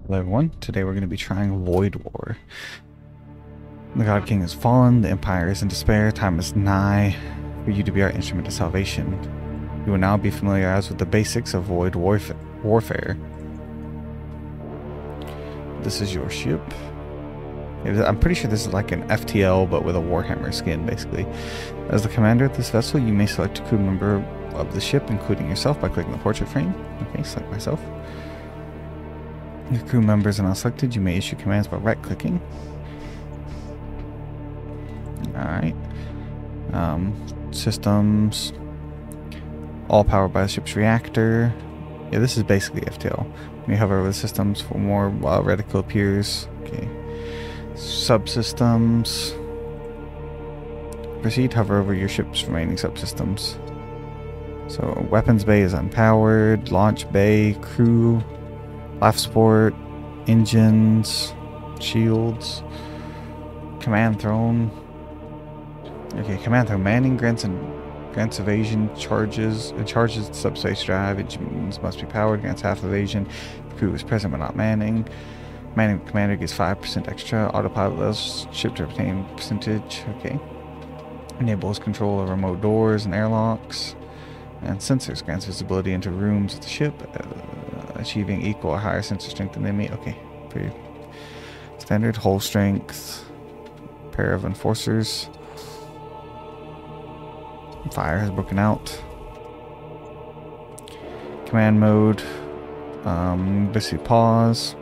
Hello everyone, today we're going to be trying Void War. The God King has fallen, the Empire is in despair, time is nigh for you to be our instrument of salvation. You will now be familiarized with the basics of Void Warfare. This is your ship. I'm pretty sure this is like an FTL but with a Warhammer skin basically. As the commander of this vessel, you may select a crew member of the ship, including yourself, by clicking the portrait frame. Okay, select myself. Your crew members are not selected. You may issue commands by right-clicking. Alright. Systems. All powered by the ship's reactor. Yeah, this is basically FTL. You may hover over the systems for more while reticle appears. Okay. Subsystems. Proceed, hover over your ship's remaining subsystems. So, weapons bay is unpowered. Launch bay, crew. Life support, engines, shields, command throne. Okay, command throne. Manning grants evasion, charges the subspace drive. Engines must be powered, grants half evasion. The crew is present but not manning. Manning commander gets 5% extra. Autopilot allows ship to obtain percentage. Okay. Enables control of remote doors and airlocks. And sensors grants visibility into rooms of the ship. Achieving equal or higher sensor strength than the enemy. Okay, pretty standard. Hull strength, pair of enforcers. Fire has broken out. Command mode. Basically pause.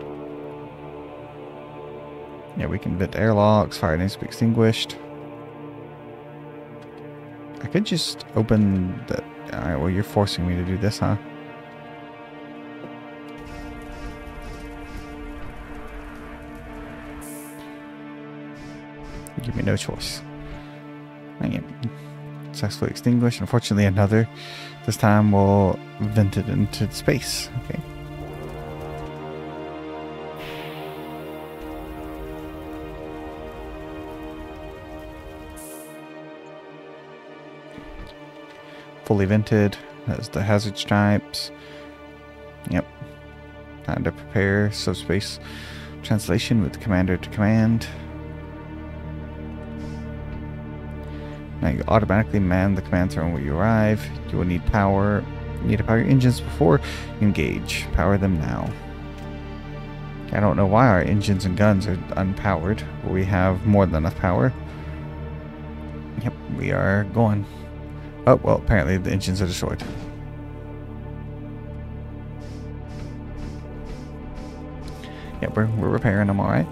Yeah, we can vent airlocks. Fire needs to be extinguished. I could just open that. Alright, well, you're forcing me to do this, huh? Give me no choice. Successfully extinguished. Unfortunately, another. This time we'll vent it into space. Okay. Fully vented. Has the hazard stripes. Yep. Time to prepare subspace translation with commander to command. Now you automatically man the command throne when you arrive. You will need power. You need to power your engines before you engage. Power them now. I don't know why our engines and guns are unpowered, but we have more than enough power. Yep, we are going. Oh, well, apparently the engines are destroyed. Yep, we're repairing them, alright.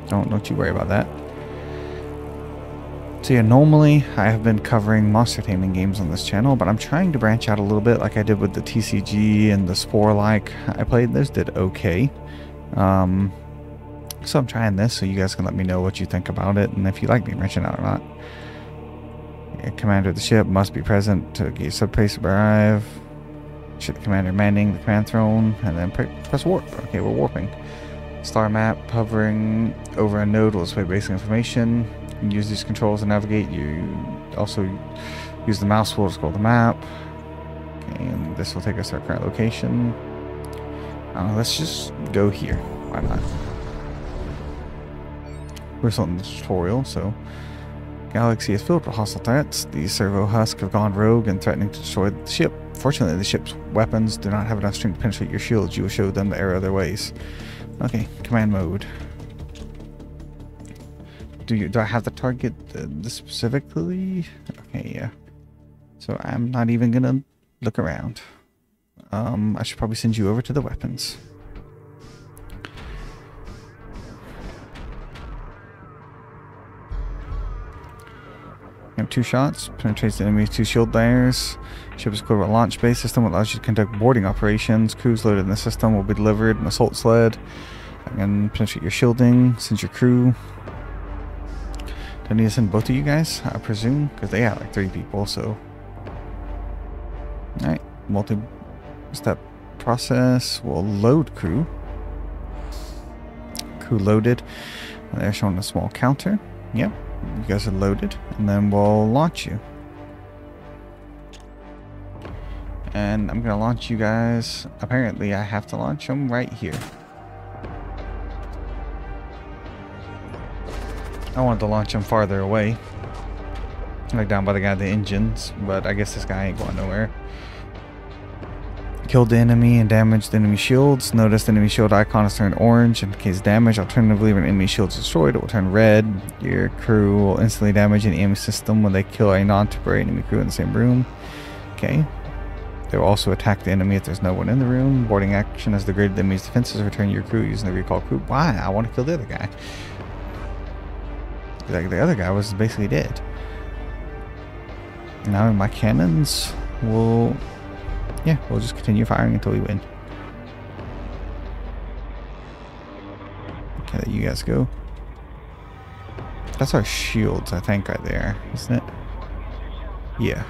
Don't you worry about that. So yeah, normally I have been covering monstertaming games on this channel, but I'm trying to branch out a little bit like I did with the TCG and the Spore-like. I played those, did okay. So I'm trying this so you guys can let me know what you think about it and if you like me branching out or not. Yeah, commander of the ship must be present to get subspace arrive. Ship the commander manning the command throne and then press warp. Okay, we're warping. Star map hovering over a node will display basic information. You can use these controls to navigate. You also use the mouse wheel to scroll the map. Okay, and this will take us to our current location. Let's just go here. Why not? We're still in the tutorial, so Galaxy is filled with hostile threats. These servo husks have gone rogue and threatening to destroy the ship. Fortunately, the ship's weapons do not have enough strength to penetrate your shields. You will show them the error of their ways. Okay, command mode. Do I have to target this specifically? Okay, yeah. So I'm not even gonna look around. I should probably send you over to the weapons. You have 2 shots. Penetrates the enemy's 2 shield layers. Ship is equipped with a launch bay system that allows you to conduct boarding operations. Crews loaded in the system will be delivered an assault sled. And penetrate your shielding. Send your crew. Do I need to send both of you guys? I presume, because they have like 3 people, so. Alright, multi-step process. We'll load crew. Crew loaded. And they're showing a small counter. Yep, you guys are loaded. And then we'll launch you. And I'm gonna launch you guys. Apparently I have to launch them right here. I wanted to launch them farther away, like down by the guy with the engines, but I guess this guy ain't going nowhere. Killed the enemy and damaged the enemy shields. Notice the enemy shield icon is turned orange in case damaged. Alternatively, when enemy shield is destroyed, it will turn red. Your crew will instantly damage an enemy system when they kill a non-temporary enemy crew in the same room. Okay. They will also attack the enemy if there's no one in the room. Boarding action has degraded the enemy's defenses. Return your crew using the recall crew. Why? I want to kill the other guy. Like, the other guy was basically dead. Now my cannons will... yeah, we'll just continue firing until we win. Okay, there you guys go. That's our shields, I think, right there, isn't it? Yeah.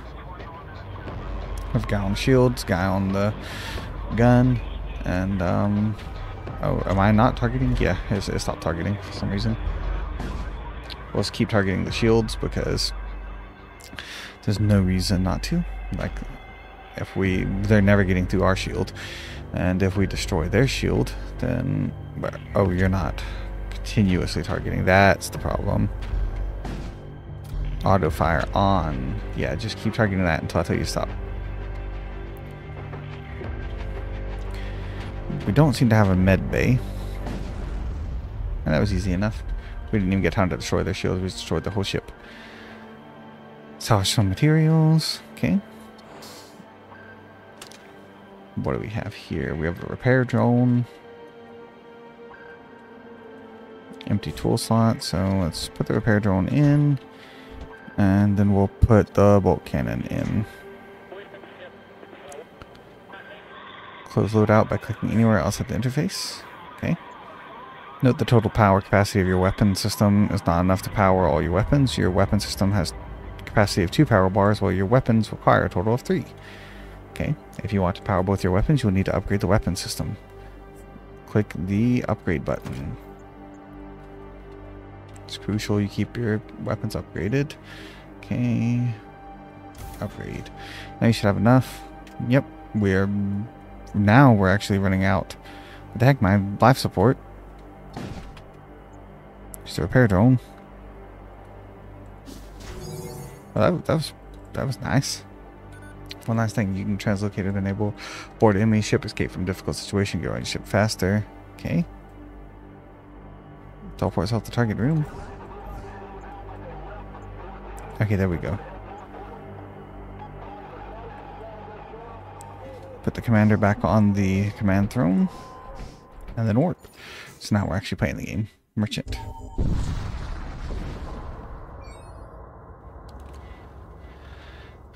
We have a guy on the shields, guy on the gun, and, oh, am I not targeting? Yeah, it stopped targeting for some reason. Let's keep targeting the shields because there's no reason not to. Like, if they're never getting through our shield, and if we destroy their shield, then, oh, you're not continuously targeting. That's the problem. Auto fire on. Yeah, just keep targeting that until I tell you to stop. We don't seem to have a med bay, and that was easy enough. We didn't even get time to destroy their shields. We destroyed the whole ship. Salvage some materials. Okay. What do we have here? We have a repair drone. Empty tool slot. So let's put the repair drone in. And then we'll put the bolt cannon in. Close loadout by clicking anywhere else at the interface. Okay. Note the total power capacity of your weapon system is not enough to power all your weapons. Your weapon system has capacity of 2 power bars, while your weapons require a total of 3. Okay, if you want to power both your weapons, you'll need to upgrade the weapon system. Click the upgrade button. It's crucial you keep your weapons upgraded. Okay, upgrade. Now you should have enough. Yep, now we're actually running out. What the heck, my life support. Just a repair drone. Well, that was nice. One last thing, you can translocate and enable board enemy ship, escape from difficult situation, get on your ship faster. Okay. Teleport yourself to target room. Okay, there we go. Put the commander back on the command throne. And then warp. So now we're actually playing the game. Merchant.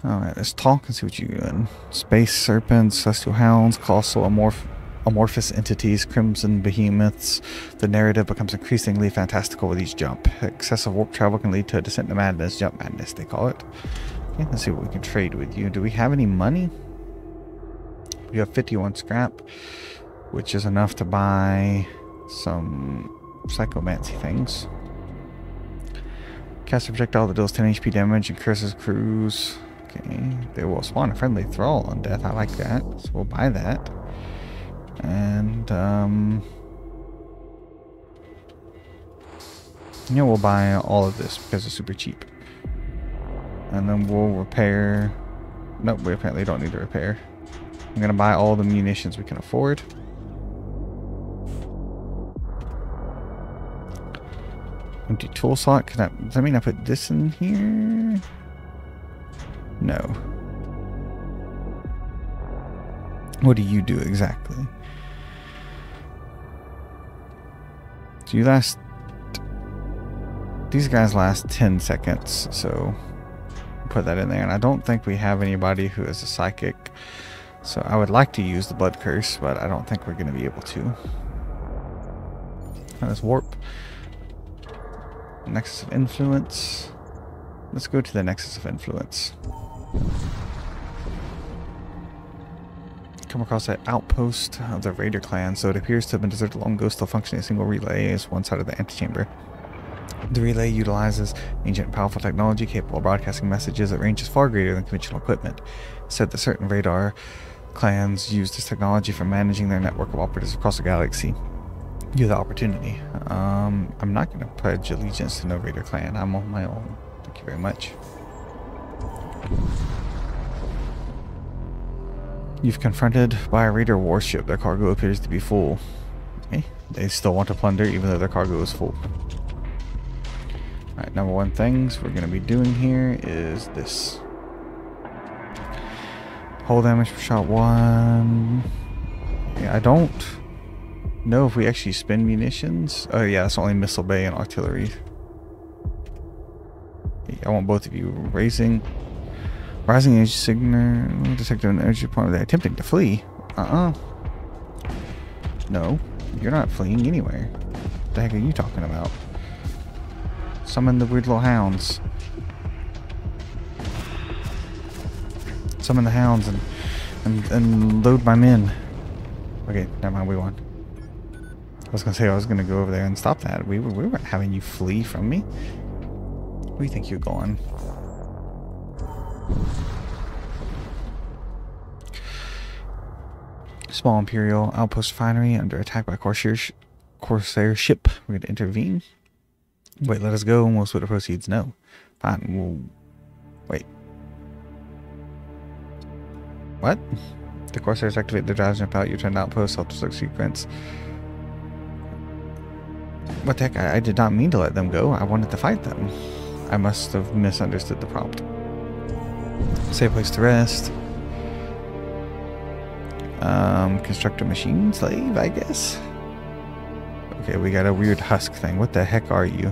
Alright, let's talk and see what you're doing. Space serpents, celestial hounds, colossal amorphous entities, crimson behemoths. The narrative becomes increasingly fantastical with each jump. Excessive warp travel can lead to a descent to madness, jump madness, they call it. Okay, let's see what we can trade with you. Do we have any money? We have 51 scrap, which is enough to buy some psychomancy things. Cast a projectile that deals 10 HP damage and curses crews. Okay, they will spawn a friendly thrall on death. I like that, so we'll buy that. And yeah, we'll buy all of this because it's super cheap. And then we'll repair. Nope, we apparently don't need to repair. I'm gonna buy all the munitions we can afford. Empty tool slot. Does that mean I put this in here? No. What do you do exactly? So you last... These guys last 10 seconds, so put that in there. And I don't think we have anybody who is a psychic. So I would like to use the blood curse, but I don't think we're going to be able to. Let's warp. Nexus of influence. Let's go to the Nexus of influence. Come across that outpost of the Raider clan, so it appears to have been deserted long ago, still functioning a single relay as one side of the antechamber. The relay utilizes ancient powerful technology capable of broadcasting messages at ranges far greater than conventional equipment. said that certain radar clans use this technology for managing their network of operatives across the galaxy. You have the opportunity. I'm not going to pledge allegiance to no Raider clan. I'm on my own. Thank you very much. You've confronted by a Raider warship. Their cargo appears to be full. Okay. They still want to plunder even though their cargo is full. Alright, number one things we're going to be doing here is this. Hull damage per shot 1. Yeah, I don't know if we actually spend munitions. Oh yeah, it's only missile bay and artillery. I want both of you. Rising energy signal. Detected an energy point. They're attempting to flee. No, you're not fleeing anywhere. What the heck are you talking about? Summon the weird little hounds. Summon the hounds and load my men. Okay, never mind, we won. I was gonna say I was gonna go over there and stop that. We weren't having you flee from me. Where do you think you're going? Small Imperial outpost refinery under attack by Corsair ship. We're gonna intervene. Wait, let us go and we'll split the proceeds. No. Fine, we'll wait. What? The Corsairs activate their drives and jump out. You turn outpost, self-destruct sequence. What the heck? I did not mean to let them go. I wanted to fight them. I must have misunderstood the prompt. Safe place to rest. Construct a machine slave, I guess. Okay, we got a weird husk thing. What the heck are you?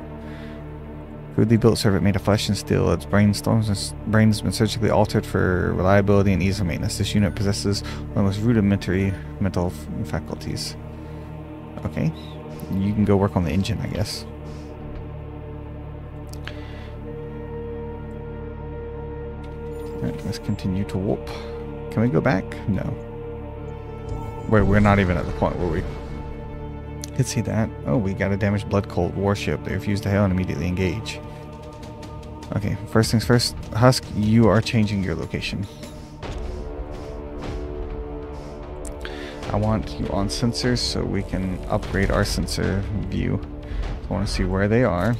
Crudely built servant made of flesh and steel. Its brains has been surgically altered for reliability and ease of maintenance. This unit possesses one of the most rudimentary mental faculties. Okay. You can go work on the engine, I guess. Alright, let's continue to warp. Can we go back? No. Wait, we're not even at the point where we could see that. Oh, we got a damaged blood cult warship. They refuse to hail and immediately engage. Okay, first things first. Husk, you are changing your location. I want you on sensors so we can upgrade our sensor view. I want to see where they are.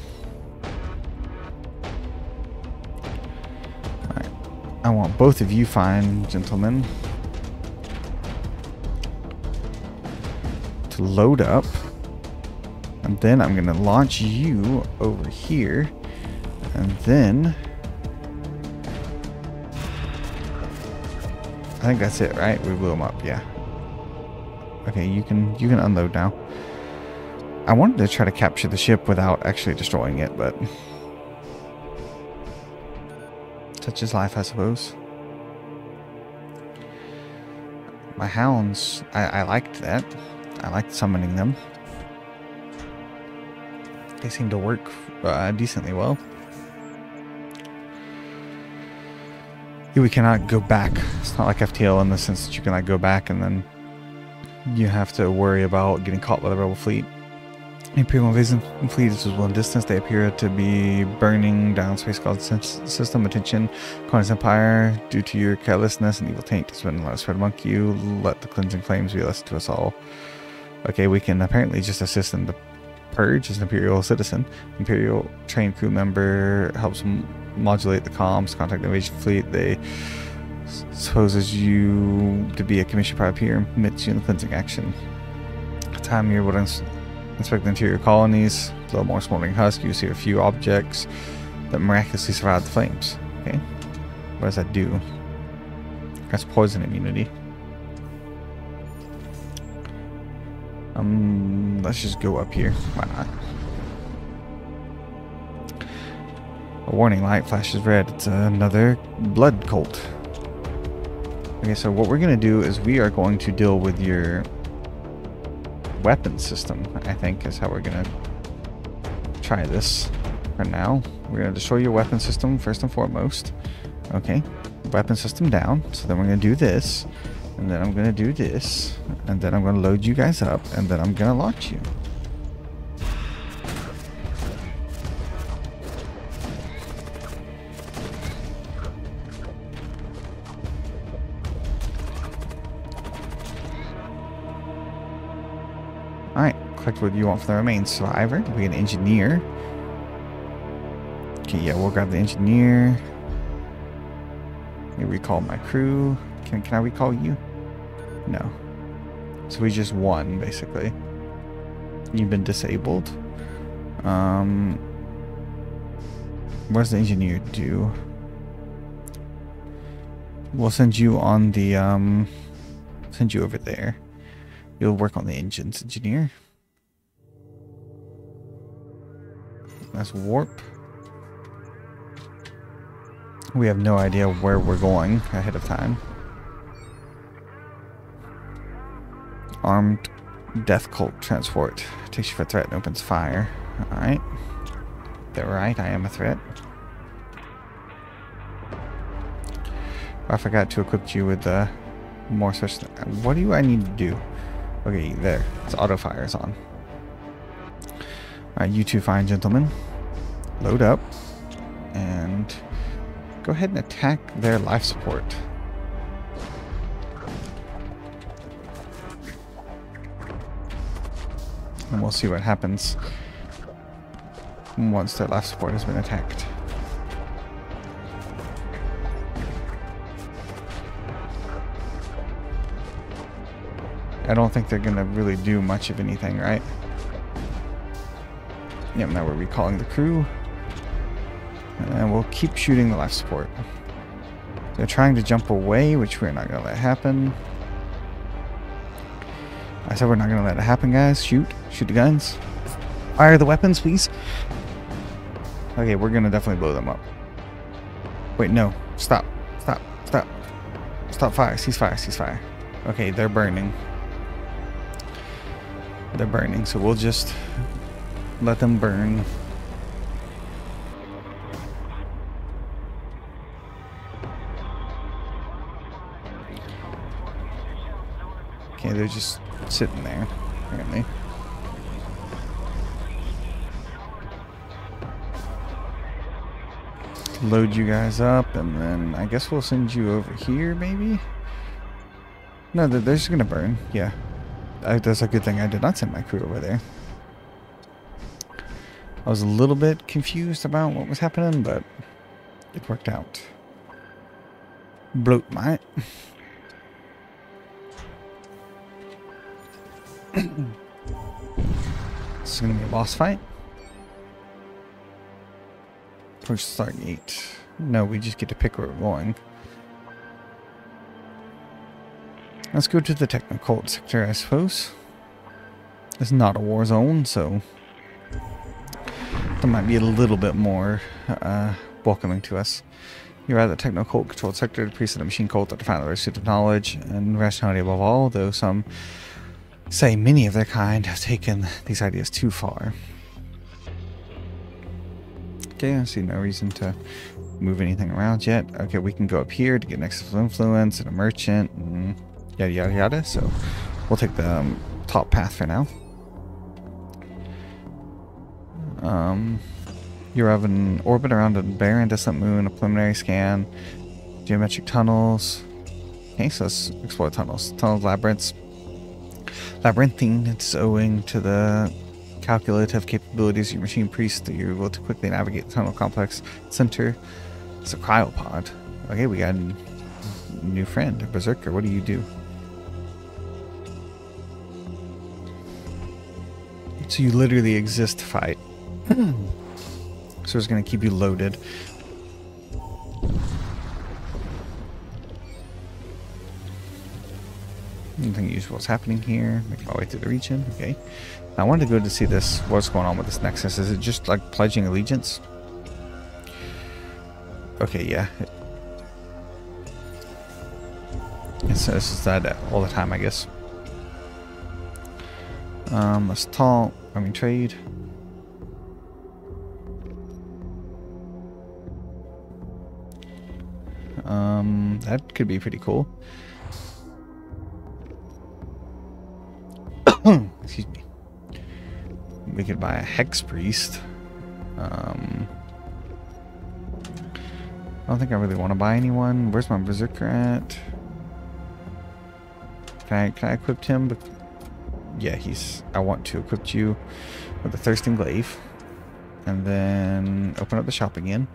Alright. I want both of you fine gentlemen to load up. And then I'm going to launch you over here. And then I think that's it, right? We blew them up, yeah. Okay, you can unload now. I wanted to try to capture the ship without actually destroying it, but such is life, I suppose. My hounds, I liked that. I liked summoning them. They seem to work decently well. We cannot go back. It's not like FTL in the sense that you can like go back and then you have to worry about getting caught by the rebel fleet. Imperial invasion fleet is well in distance. They appear to be burning down space cloud system. Attention, Connor's Empire. Due to your carelessness and evil taint has been spread among you. Let the cleansing flames be a lesson to us all. Okay, we can apparently just assist in the purge as an Imperial citizen. Imperial trained crew member helps modulate the comms. Contact the invasion fleet. They supposes you to be a commissioned privateer and permits you in the cleansing action. At the time you're able to inspect the interior colonies. A little more smoldering husk. You see a few objects that miraculously survived the flames. Okay, what does that do? That's poison immunity. Let's just go up here. Why not? A warning light flashes red. It's another blood cult. Okay, so what we're going to do is we are going to deal with your weapon system, I think, is how we're going to try this for now. We're going to destroy your weapon system first and foremost. Okay, weapon system down. So then we're going to do this, and then I'm going to do this, and then I'm going to load you guys up, and then I'm going to launch you. Alright, collect what you want from the remains. Survivor, we get an engineer. Okay, yeah, we'll grab the engineer. Let me recall my crew. Can I recall you? No. So we just won, basically. You've been disabled. What does the engineer do? We'll send you on the, send you over there. You'll work on the engines, engineer. That's warp. We have no idea where we're going ahead of time. Armed death cult transport. Takes you for a threat and opens fire. Alright. They're right, I am a threat. I forgot to equip you with more such. What do I need to do? Okay, there. It's auto fires on. Alright, you two fine gentlemen. Load up. And go ahead and attack their life support. And we'll see what happens once their life support has been attacked. I don't think they're gonna really do much of anything, right? Yep, now we're recalling the crew. And we'll keep shooting the life support. They're trying to jump away, which we're not gonna let happen. I said we're not gonna let it happen, guys. Shoot. Shoot the guns. Fire the weapons, please. Okay, we're gonna definitely blow them up. Wait, no. Stop. Stop. Stop. Stop fire. Cease fire. Cease fire. Okay, they're burning. They're burning, so we'll just let them burn. Okay, they're just sitting there, apparently. Load you guys up, and then I guess we'll send you over here, maybe? No, they're just gonna burn, yeah. That's a good thing I did not send my crew over there. I was a little bit confused about what was happening, but it worked out. Bloat mate. This is going to be a boss fight. Push start gate. No, we just get to pick where we're going. Let's go to the techno-cult sector, I suppose. It's not a war zone, so that might be a little bit more welcoming to us. You're at the techno-cult controlled sector, the priest of the machine cult that define the pursuit of knowledge and rationality above all, though some say many of their kind have taken these ideas too far. Okay, I see no reason to move anything around yet. Okay, we can go up here to get next to influence and a merchant and yada yada yada, so we'll take the top path for now. You have an orbit around a barren distant moon, a preliminary scan, geometric tunnels. Okay, so let's explore tunnels. Tunnels, labyrinths. Labyrinthine, it's owing to the calculative capabilities of your machine priest that you're able to quickly navigate the tunnel complex center. It's a cryopod. Okay, we got a new friend, a berserker. What do you do? So you literally exist to fight. So it's going to keep you loaded. Nothing usual is happening here. Making my way through the region. Okay. I wanted to go to see this. What's going on with this nexus? Is it just like pledging allegiance? Okay, yeah. It's just that all the time, I guess. Let's talk. I mean, trade. That could be pretty cool. Excuse me. We could buy a hex priest. I don't think I really want to buy anyone. Where's my berserker at? Can I equip him? yeah, I want to equip you with the Thirsting Glaive. And then open up the shop again.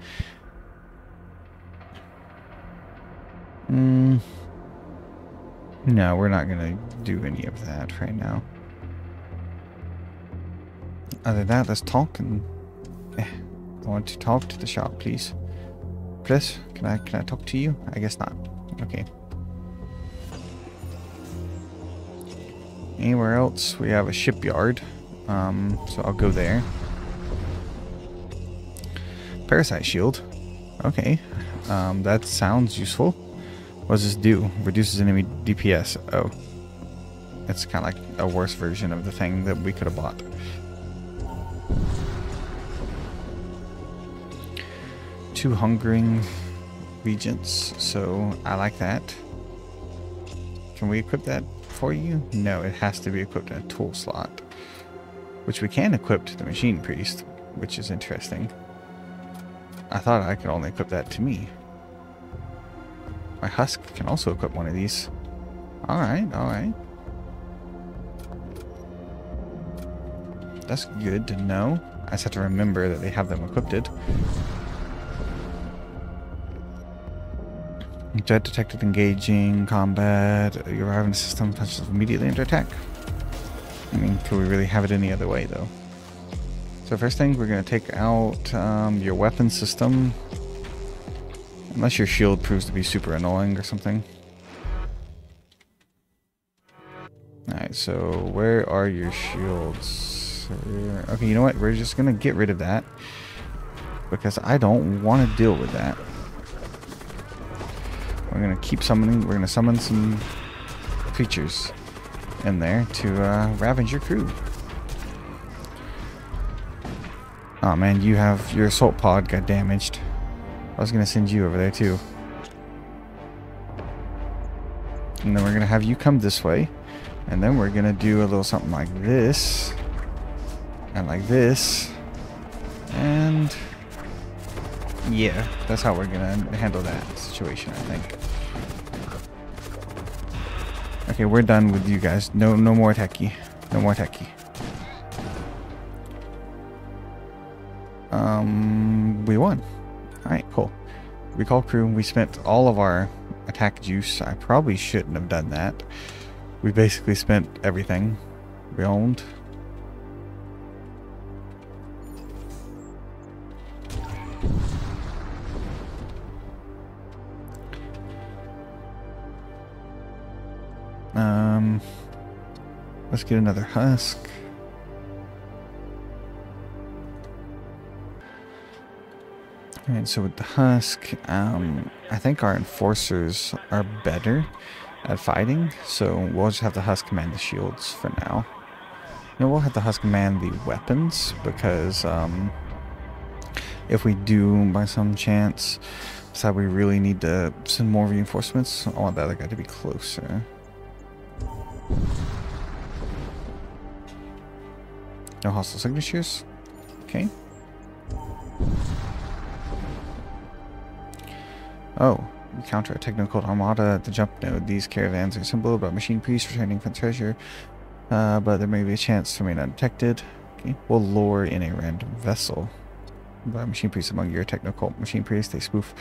No, we're not gonna do any of that right now. Other than that, let's talk and... I want to talk to the shop, please. Please, can I talk to you? I guess not. Okay. Anywhere else? We have a shipyard. So I'll go there. Parasite shield. Okay. That sounds useful. What does this do? Reduces enemy DPS. Oh. It's kind of like a worse version of the thing that we could have bought. Two hungering regents, so I like that. Can we equip that for you? No, it has to be equipped in a tool slot. Which we can equip to the machine priest, which is interesting. I thought I could only equip that to me. My husk can also equip one of these. Alright, alright. That's good to know. I just have to remember that they have them equipped. Jet detected engaging combat. You arrive in the system, touches immediately under attack. I mean, could we really have it any other way, though? So first thing, we're going to take out your weapon system. Unless your shield proves to be super annoying or something. Alright, so where are your shields? Okay, you know what? We're just going to get rid of that. Because I don't want to deal with that. We're going to keep summoning. We're going to summon some creatures in there to ravage your crew. Oh man, your assault pod got damaged. I was gonna send you over there too. And then we're gonna have you come this way. And then we're gonna do a little something like this. And like this. And yeah, that's how we're gonna handle that situation, I think. Okay, we're done with you guys. No more techie. No more techie. We won. Alright, cool. Recall crew. We spent all of our attack juice. I probably shouldn't have done that. We basically spent everything we owned. Let's get another husk. Alright, so with the husk, I think our enforcers are better at fighting, so we'll just have the husk man the shields for now. You know, we'll have the husk man the weapons, because if we do, by some chance, decide we really need to send more reinforcements, I want the other guy to be closer. No hostile signatures? Okay. Oh, you counter a technical armada at the jump node. These caravans are symbol about machine priests returning from treasure, but there may be a chance to remain undetected. Okay, we'll lure in a random vessel by machine priests among your technical machine priests. They spoof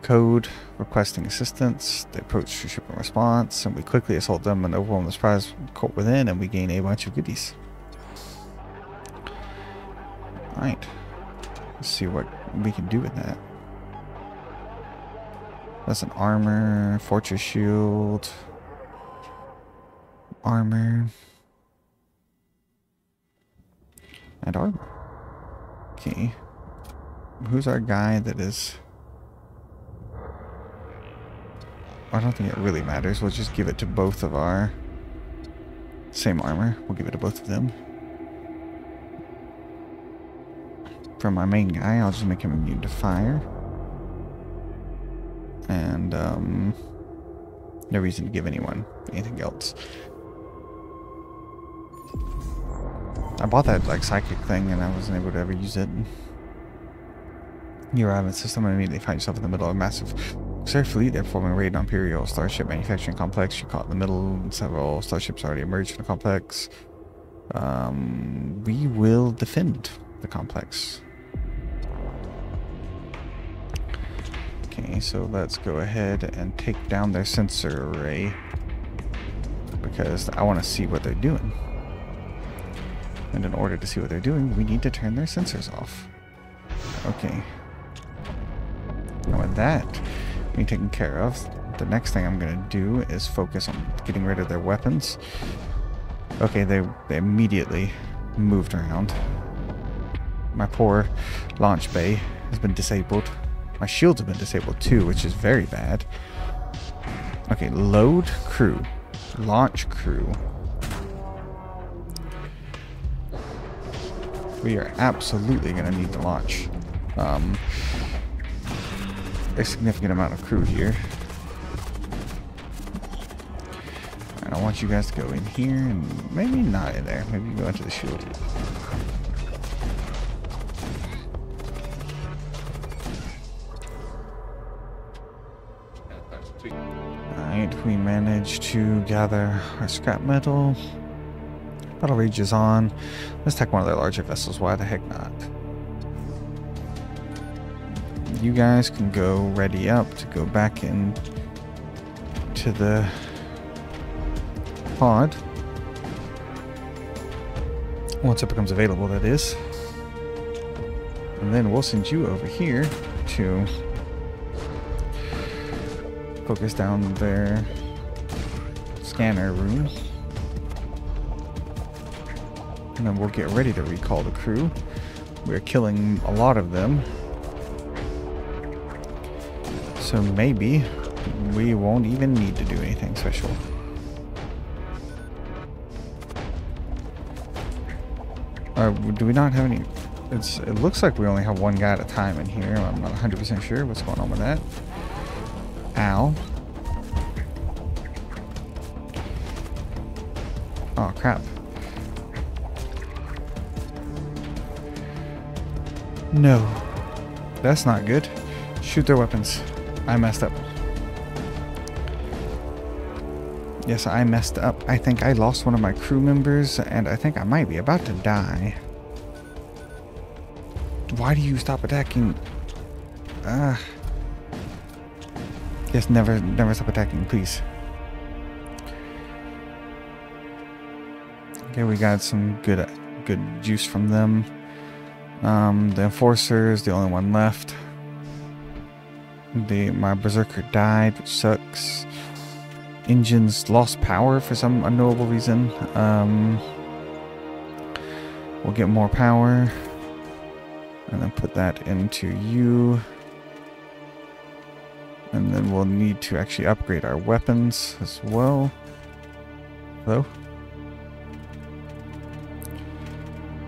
code requesting assistance. They approach your ship in response, and we quickly assault them and overwhelm the surprise court within, and we gain a bunch of goodies. Alright, let's see what we can do with that. That's an armor, fortress shield, armor, and armor. Okay. Who's our guy that is... I don't think it really matters. We'll just give it to both of our... Same armor. We'll give it to both of them. For my main guy, I'll just make him immune to fire. And, no reason to give anyone anything else. I bought that, like, psychic thing, and I wasn't able to ever use it. You arrive in the system and immediately find yourself in the middle of a massive Their fleet, they're forming a raid on Imperial starship manufacturing complex. You're caught in the middle, and several starships already emerged from the complex. We will defend the complex. Okay, so let's go ahead and take down their sensor array, because I want to see what they're doing. And in order to see what they're doing, we need to turn their sensors off. Okay. Now with that being taken care of, the next thing I'm going to do is focus on getting rid of their weapons. Okay, they immediately moved around. My poor launch bay has been disabled. My shields have been disabled too, which is very bad. Okay, load crew. Launch crew. We are absolutely going to need to launch a significant amount of crew here. And I want you guys to go in here and maybe not in there. Maybe go into the shield. Alright, we managed to gather our scrap metal. Battle rage is on. Let's attack one of their larger vessels. Why the heck not? You guys can go ready up to go back in to the pod. Once it becomes available, that is. And then we'll send you over here to focus down their scanner room. And then we'll get ready to recall the crew. We're killing a lot of them. So maybe we won't even need to do anything special. Do we not have any? It looks like we only have one guy at a time in here. I'm not 100% sure what's going on with that. Ow. Oh crap. No. That's not good. Shoot their weapons. I messed up. Yes, I messed up. I think I lost one of my crew members, and I think I might be about to die. Why do you stop attacking? Yes, never stop attacking, please. Okay, we got some good juice from them. The Enforcer is the only one left. My Berserker died, which sucks. Engines lost power for some unknowable reason. We'll get more power. And then put that into you. And then we'll need to actually upgrade our weapons as well. Hello?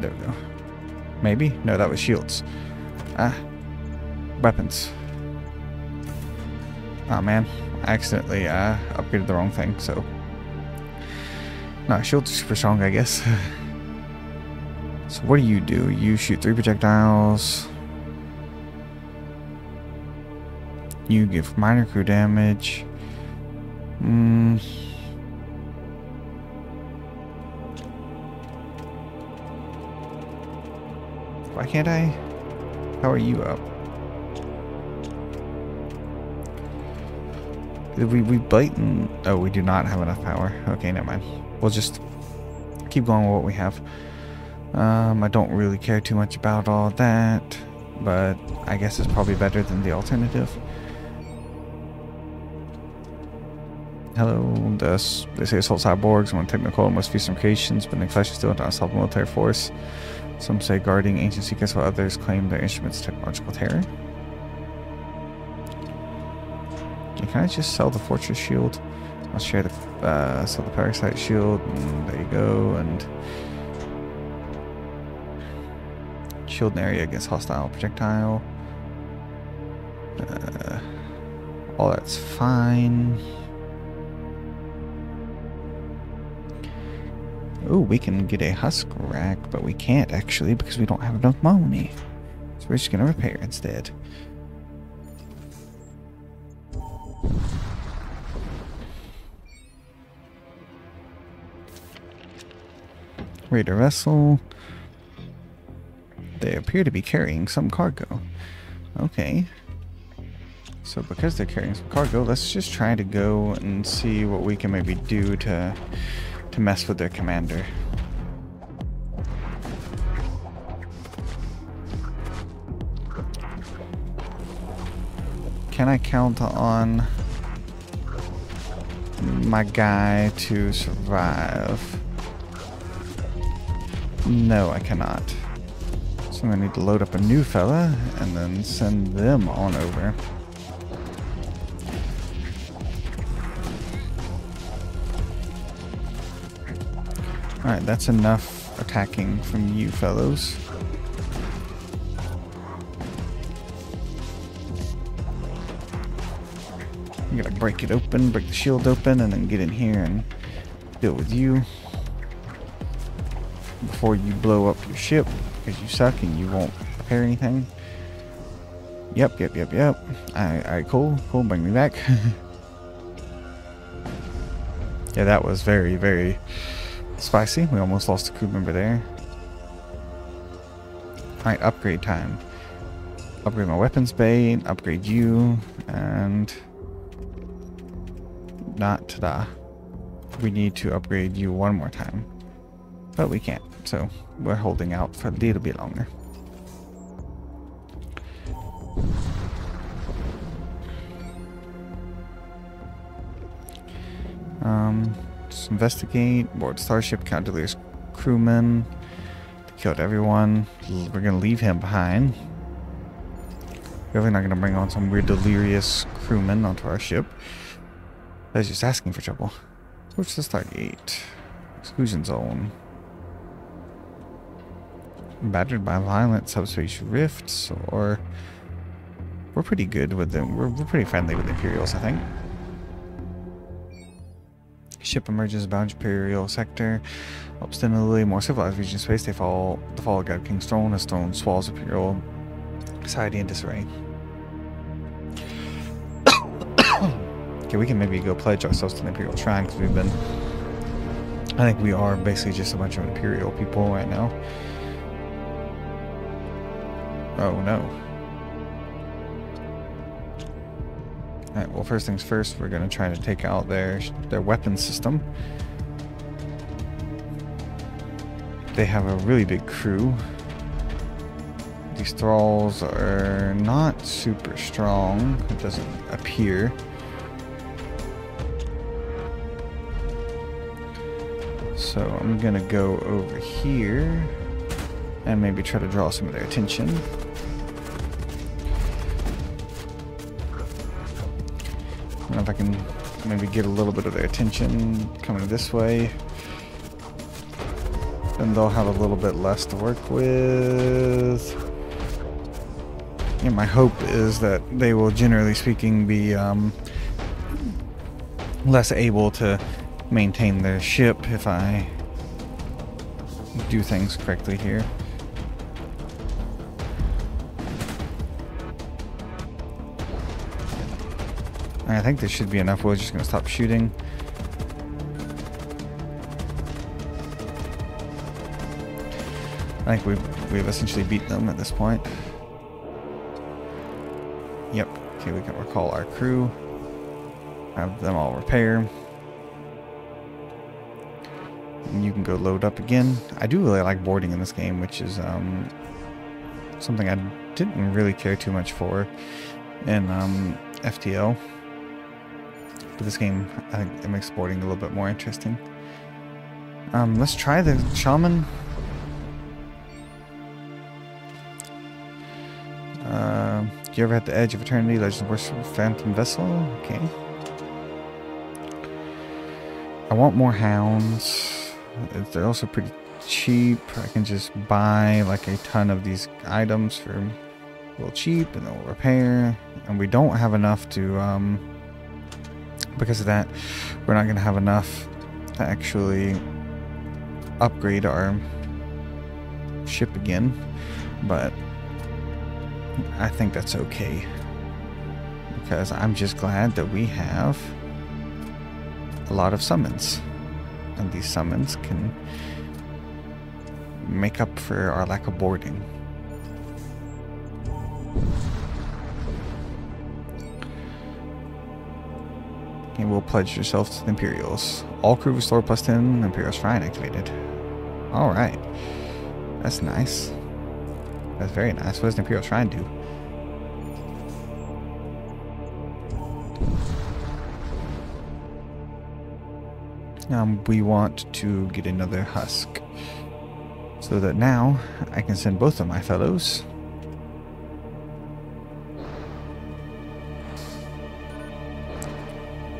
There we go. Maybe? No, that was shields. Weapons. Oh man, I accidentally upgraded the wrong thing, so. No, shields are super strong, I guess. So what do? You shoot 3 projectiles. You give minor crew damage. Why can't I? How are you up? We blatant. Oh, we do not have enough power. Okay, never mind. We'll just keep going with what we have. I don't really care too much about all that, but I guess it's probably better than the alternative. Hello, they say assault cyborgs, one technical and most fearsome creations, but in flesh is still an unstoppable military force. Some say guarding ancient secrets, while others claim their instruments technological terror. Can I just sell the fortress shield? I'll share the sell the parasite shield. And there you go. And shield an area against hostile projectile. All that's fine. Oh, we can get a husk rack, but we can't actually because we don't have enough money. So we're just gonna repair instead. Raider vessel. They appear to be carrying some cargo. Okay. So because they're carrying some cargo, let's just try to go and see what we can maybe do to mess with their commander. Can I count on my guy to survive? No, I cannot. So I'm gonna need to load up a new fella and then send them on over. Alright, that's enough attacking from you fellows. I'm gonna break it open, break the shield open, and then get in here and deal with you before you blow up your ship, because you suck and you won't repair anything. Yep. Alright, cool, bring me back. Yeah, that was very, very spicy. We almost lost a crew member there. Alright, upgrade time. Upgrade my weapons bay, upgrade you, and not ta-da. We need to upgrade you one more time. But we can't, so we're holding out for a little bit longer. Just investigate, board starship, Cavaliers crewman. They killed everyone. We're gonna leave him behind. Really not gonna bring on some weird delirious crewman onto our ship. That's just asking for trouble. Approach the Stargate. Exclusion zone. Battered by violent subspace rifts, or we're pretty good with them. We're pretty friendly with the Imperials, I think. Ship emerges bound Imperial sector. Obstinately more civilized region space. The fall of God King's throne. A stone swallows Imperial society in disarray. Okay, we can maybe go pledge ourselves to the Imperial Shrine, because we've been... I think we are basically just a bunch of Imperial people right now. Oh no. Alright, well, first things first, we're going to try to take out their weapon system. They have a really big crew. These thralls are not super strong, it doesn't appear. So I'm going to go over here and maybe try to draw some of their attention. I don't know if I can maybe get a little bit of their attention coming this way. Then they'll have a little bit less to work with. And my hope is that they will, generally speaking, be less able to maintain their ship if I do things correctly here. I think this should be enough. We're just going to stop shooting. I think we've essentially beat them at this point. Yep. Okay, we can recall our crew. Have them all repair. And you can go load up again. I do really like boarding in this game, which is something I didn't really care too much for in FTL. But this game, I think it makes boarding a little bit more interesting. Let's try the shaman. Do you ever at the edge of eternity? Legend Worship Phantom Vessel? Okay. I want more hounds. They're also pretty cheap. I can just buy like a ton of these items for a little cheap, and they'll repair. And we don't have enough to, because of that, we're not going to have enough to actually upgrade our ship again. But I think that's okay, because I'm just glad that we have a lot of summons, and these summons can make up for our lack of boarding. And we'll pledge yourself to the Imperials. All crew restore +10, Imperial Shrine activated. Alright. That's nice. That's very nice. What does the Imperial Shrine do? We want to get another husk. So that now I can send both of my fellows.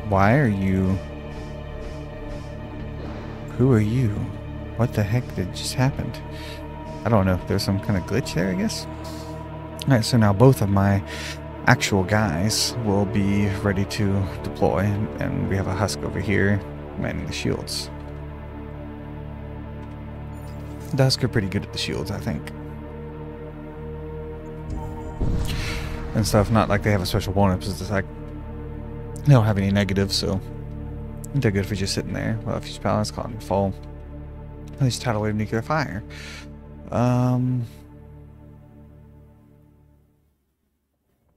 Why are you... Who are you? What the heck did just happened? I don't know. There's some kind of glitch there, I guess. Alright, so now both of my actual guys will be ready to deploy. And we have a husk over here manning the shields. The husk are pretty good at the shields, I think. And stuff, not like they have a special bonus. It's just like they don't have any negatives, so they're good for just sitting there. Well, if you balance, caught in fall. At least tidal wave nuclear fire.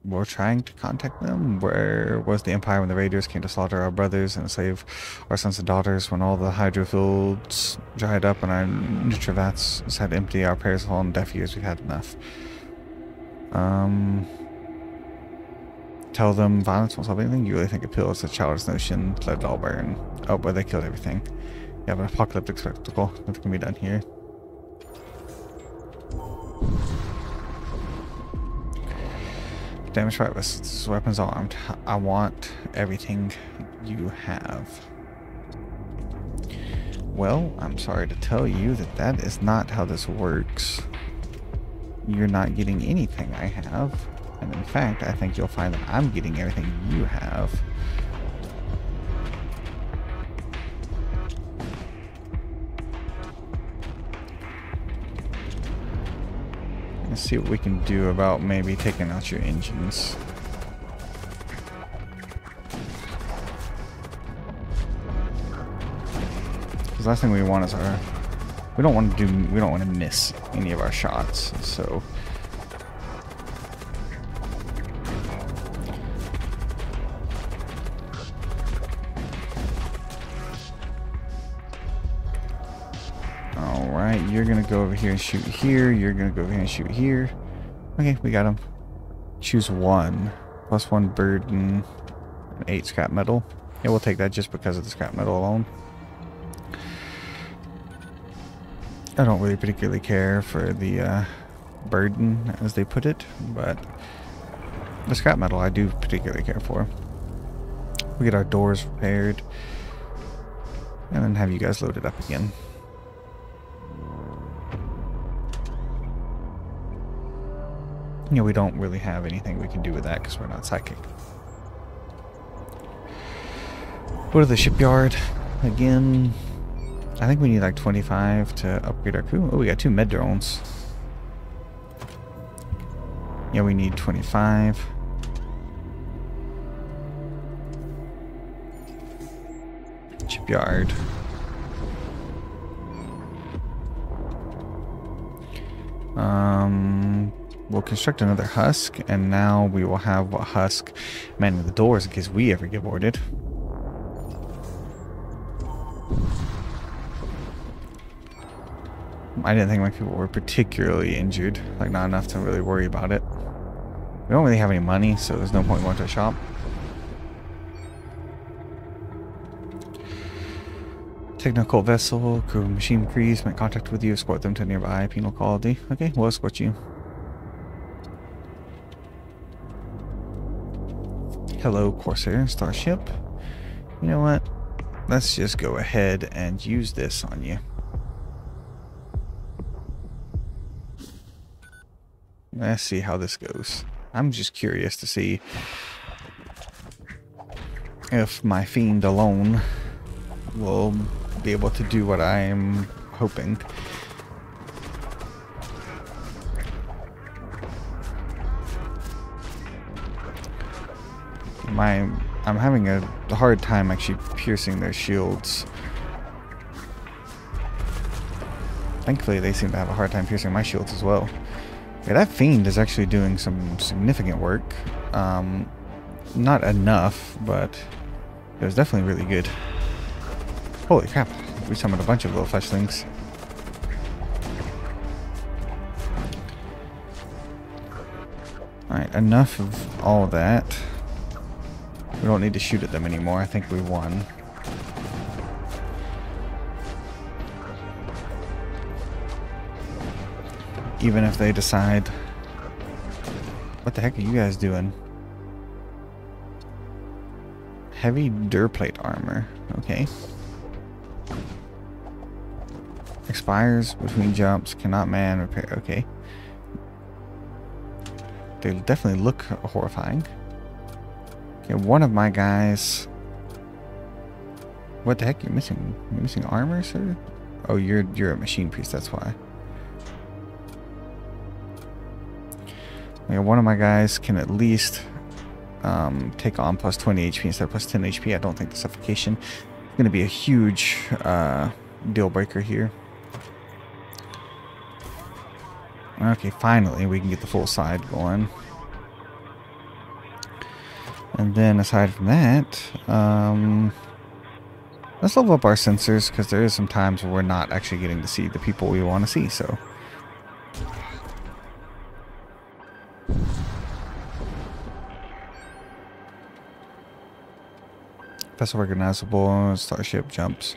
We're trying to contact them. Where was the Empire when the raiders came to slaughter our brothers and save our sons and daughters? When all the hydro fields dried up and our nutravats sat empty, our prayers fall in deaf ears. We've had enough. Tell them violence won't solve anything. You really think a pill is a childish notion? Let it all burn. Oh, but they killed everything. You have an apocalyptic spectacle. Nothing can be done here. Damage rifles. This weapon's armed. I want everything you have. Well, I'm sorry to tell you that that is not how this works. You're not getting anything I have. And in fact, I think you'll find that I'm getting everything you have. Let's see what we can do about maybe taking out your engines. Because last thing we want is our... we don't want to miss any of our shots, so... Alright, you're gonna go over here and shoot here. You're gonna go over here and shoot here. Okay, we got him. Choose one. +1 burden. 8 scrap metal. Yeah, we'll take that just because of the scrap metal alone. I don't really particularly care for the burden, as they put it, but the scrap metal I do particularly care for. We get our doors repaired, and then have you guys loaded up again. Yeah, we don't really have anything we can do with that because we're not psychic. Go to the shipyard again. I think we need like 25 to upgrade our crew. Oh, we got 2 med drones. Yeah, we need 25. Shipyard. We'll construct another husk, and now we will have a husk manning the doors in case we ever get boarded. I didn't think my people were particularly injured, like not enough to really worry about it. We don't really have any money, so there's no point going to a shop. Technical vessel, crew of machine crews, make contact with you, escort them to nearby penal colony. Okay, we'll escort you. Hello, Corsair Starship. You know what? Let's just go ahead and use this on you. Let's see how this goes. I'm just curious to see if my fiend alone will be able to do what I'm hoping. I'm having a hard time actually piercing their shields. thankfully they seem to have a hard time piercing my shields as well. Yeah, that Fiend is actually doing some significant work. Not enough, but it was definitely really good. Holy crap, we summoned a bunch of little fleshlings. Alright, enough of all that. We don't need to shoot at them anymore. I think we won. Even if they decide... What the heck are you guys doing? Heavy Durplate armor. Okay. Expires between jumps. Cannot man repair. Okay. They definitely look horrifying. Okay, one of my guys... What the heck? You're missing... You're missing armor, sir? Oh, you're a machine priest, that's why. Yeah, one of my guys can at least take on plus 20 HP instead of plus 10 HP. I don't think the suffocation is going to be a huge deal breaker here. Okay, finally we can get the full side going. And then aside from that, let's level up our sensors, because there is some times where we're not actually getting to see the people we want to see, so. Vessel recognizable, starship jumps.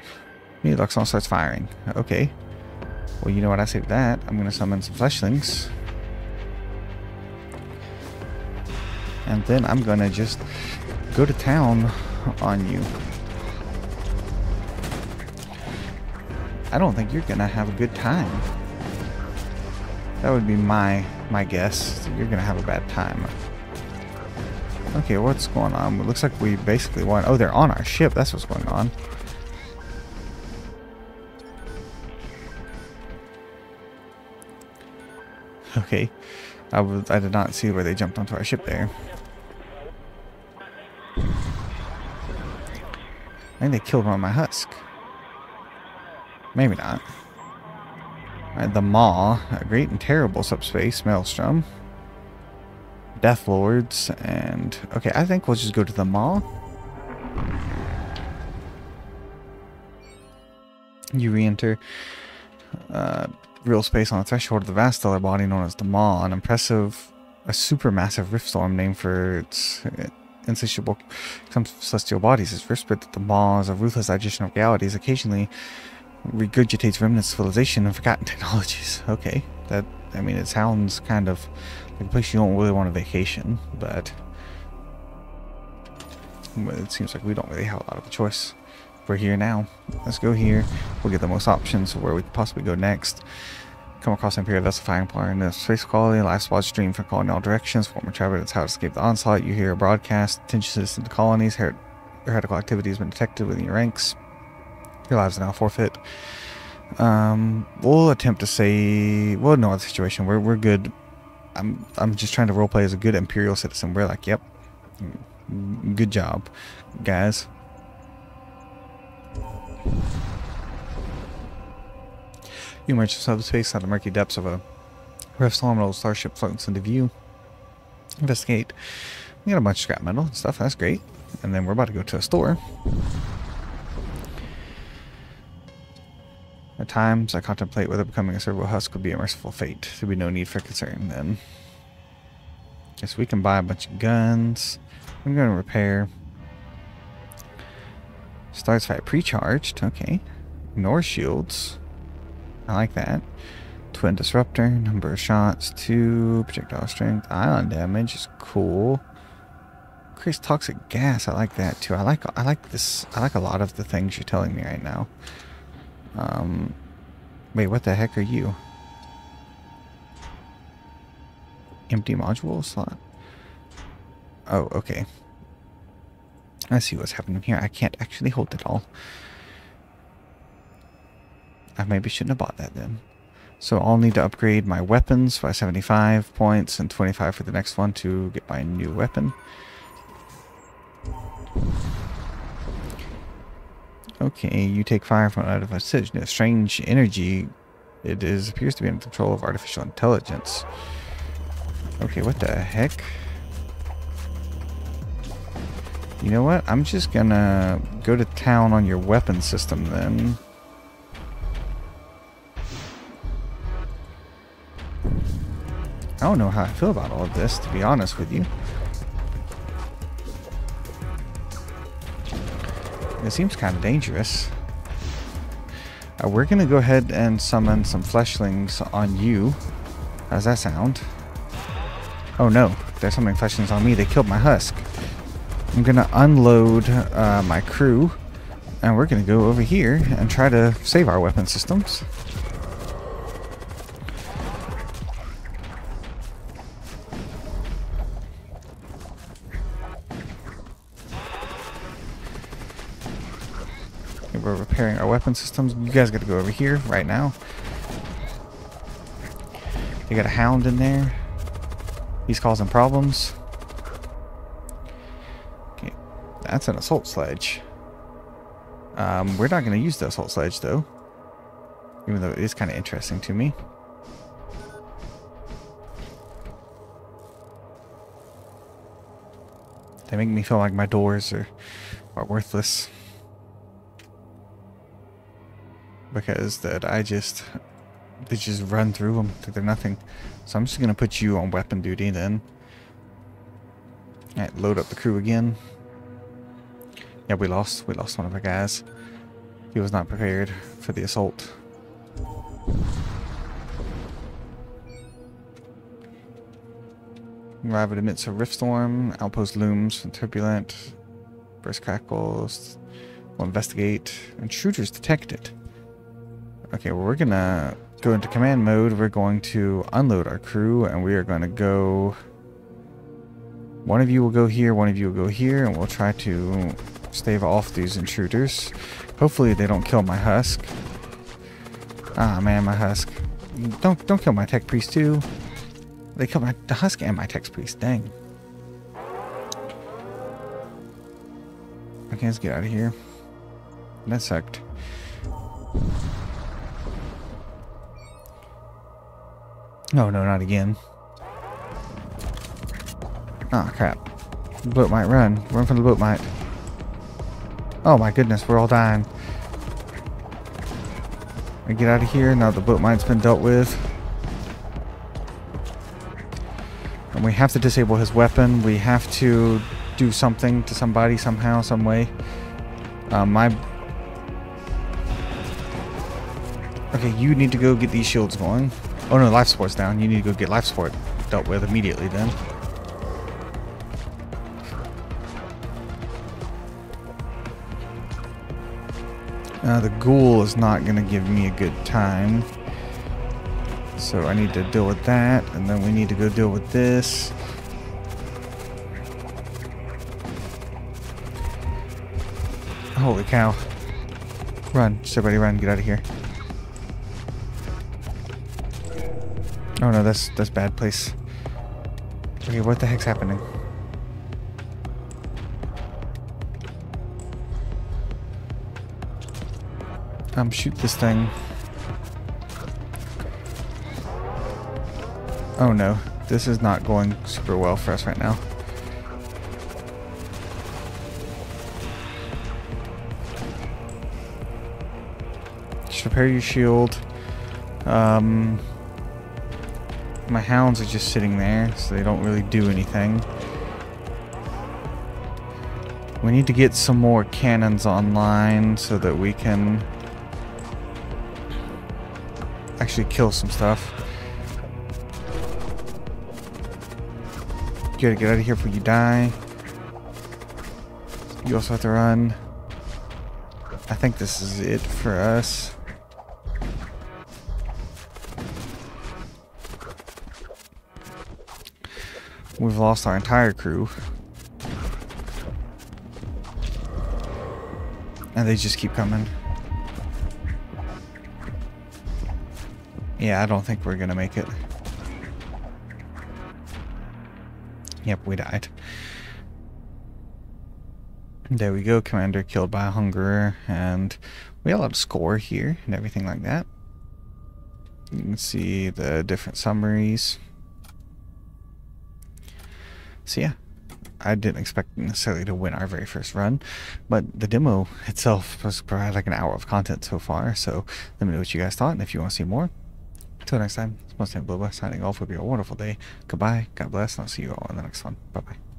Luxon starts firing. Okay. Well, you know what I say to that? I'm going to summon some fleshlings. And then I'm going to just go to town on you. I don't think you're going to have a good time. That would be my guess. You're going to have a bad time. Okay, what's going on? It looks like we basically won. Oh, they're on our ship. That's what's going on. Okay. I did not see where they jumped onto our ship there. I think they killed one of my husk. Maybe not. Alright, the Maw. A great and terrible subspace. Maelstrom. Death Lords, and okay, I think we'll just go to the Maw. You re-enter real space on the threshold of the vast stellar body known as the Maw, a supermassive rift storm named for its insatiable celestial bodies. Its first bit that the Maw is a ruthless digestion of realities, occasionally regurgitates remnants of civilization and forgotten technologies. Okay, that, I mean, it sounds kind of like a place you don't really want to vacation, but it seems like we don't really have a lot of a choice. We're here now. Let's go here. We'll get the most options of where we could possibly go next. Come across Imperial vessel firing power in the space quality. Live spot stream for calling all directions. Former travelers how to escape the onslaught. You hear a broadcast. Attention citizens to colonies. Heretical activity has been detected within your ranks. Your lives are now forfeit. We'll attempt to say... We'll know the situation. We're good. I'm just trying to roleplay as a good Imperial citizen. We're like, yep. Good job, guys. You emerge from subspace out of the murky depths of a rift storm. An old starship floats into view. Investigate. We got a bunch of scrap metal and stuff. That's great. And then we're about to go to a store. At times, I contemplate whether becoming a servo husk would be a merciful fate. There'd be no need for concern then. Guess we can buy a bunch of guns. I'm going to repair. Starts fight pre-charged. Okay. Ignore shields. I like that. Twin disruptor. Number of shots. 2. Projectile strength. Ion damage is cool. Increased toxic gas. I like that too. I like this. I like a lot of the things you're telling me right now. Wait, what the heck are you? Empty module slot? Oh, okay. I see what's happening here. I can't actually hold it all. I maybe shouldn't have bought that then. So I'll need to upgrade my weapons by 75 points and 25 for the next one to get my new weapon. Okay, you take fire from out of a strange energy It appears to be in control of artificial intelligence. Okay, what the heck? You know what? I'm just gonna go to town on your weapon system then. I don't know how I feel about all of this, to be honest with you. It seems kind of dangerous. We're gonna go ahead and summon some fleshlings on you. How's that sound? Oh no, they're summoning fleshlings on me. They killed my husk. I'm gonna unload my crew, and we're gonna go over here and try to save our weapon systems. We're repairing our weapon systems. You guys got to go over here right now. They got a hound in there. He's causing problems. Okay, that's an assault sledge. We're not going to use the assault sledge though, even though it is kind of interesting to me. They make me feel like my doors are worthless. Because they just run through them. They're nothing. So I'm just gonna put you on weapon duty then. Alright, load up the crew again. Yeah, we lost one of our guys. He was not prepared for the assault. Arrive at amidst a rift storm. Outpost looms. Turbulent. Burst crackles. We'll investigate. Intruders detected. Okay, well, we're gonna go into command mode. We're going to unload our crew, and we are going to go... One of you will go here, one of you will go here, and we'll try to stave off these intruders. Hopefully they don't kill my husk. Ah, man, my husk. Don't kill my tech priest, too. They killed the husk and my tech priest. Dang. Okay, let's get out of here. That sucked. No, not again. Oh, crap. The boat might run. Run from the boat might. Oh my goodness, we're all dying. I get out of here. Now the boat might's been dealt with. And we have to disable his weapon. We have to do something to somebody somehow, some way. Okay, you need to go get these shields going. Oh no, life support's down. You need to go get life support dealt with immediately then. The ghoul is not going to give me a good time. So I need to deal with that, and then we need to go deal with this. Holy cow. Run, just everybody run, get out of here. Oh no, that's bad place. Okay, what the heck's happening? Shoot this thing. Oh no, this is not going super well for us right now. Just repair your shield. My hounds are just sitting there, so they don't really do anything. We need to get some more cannons online so that we can actually kill some stuff. You gotta get out of here before you die. You also have to run. I think this is it for us. We've lost our entire crew. And they just keep coming. Yeah, I don't think we're gonna make it. Yep, we died. There we go, commander killed by a hungerer, and we got a lot of score here and everything like that. You can see the different summaries. So yeah, I didn't expect necessarily to win our very first run, but the demo itself was probably like an hour of content so far, so let me know what you guys thought, and if you want to see more. Until next time, it's Monstertaming Bisloba signing off. Hope you have a wonderful day. Goodbye, God bless, and I'll see you all in the next one. Bye-bye.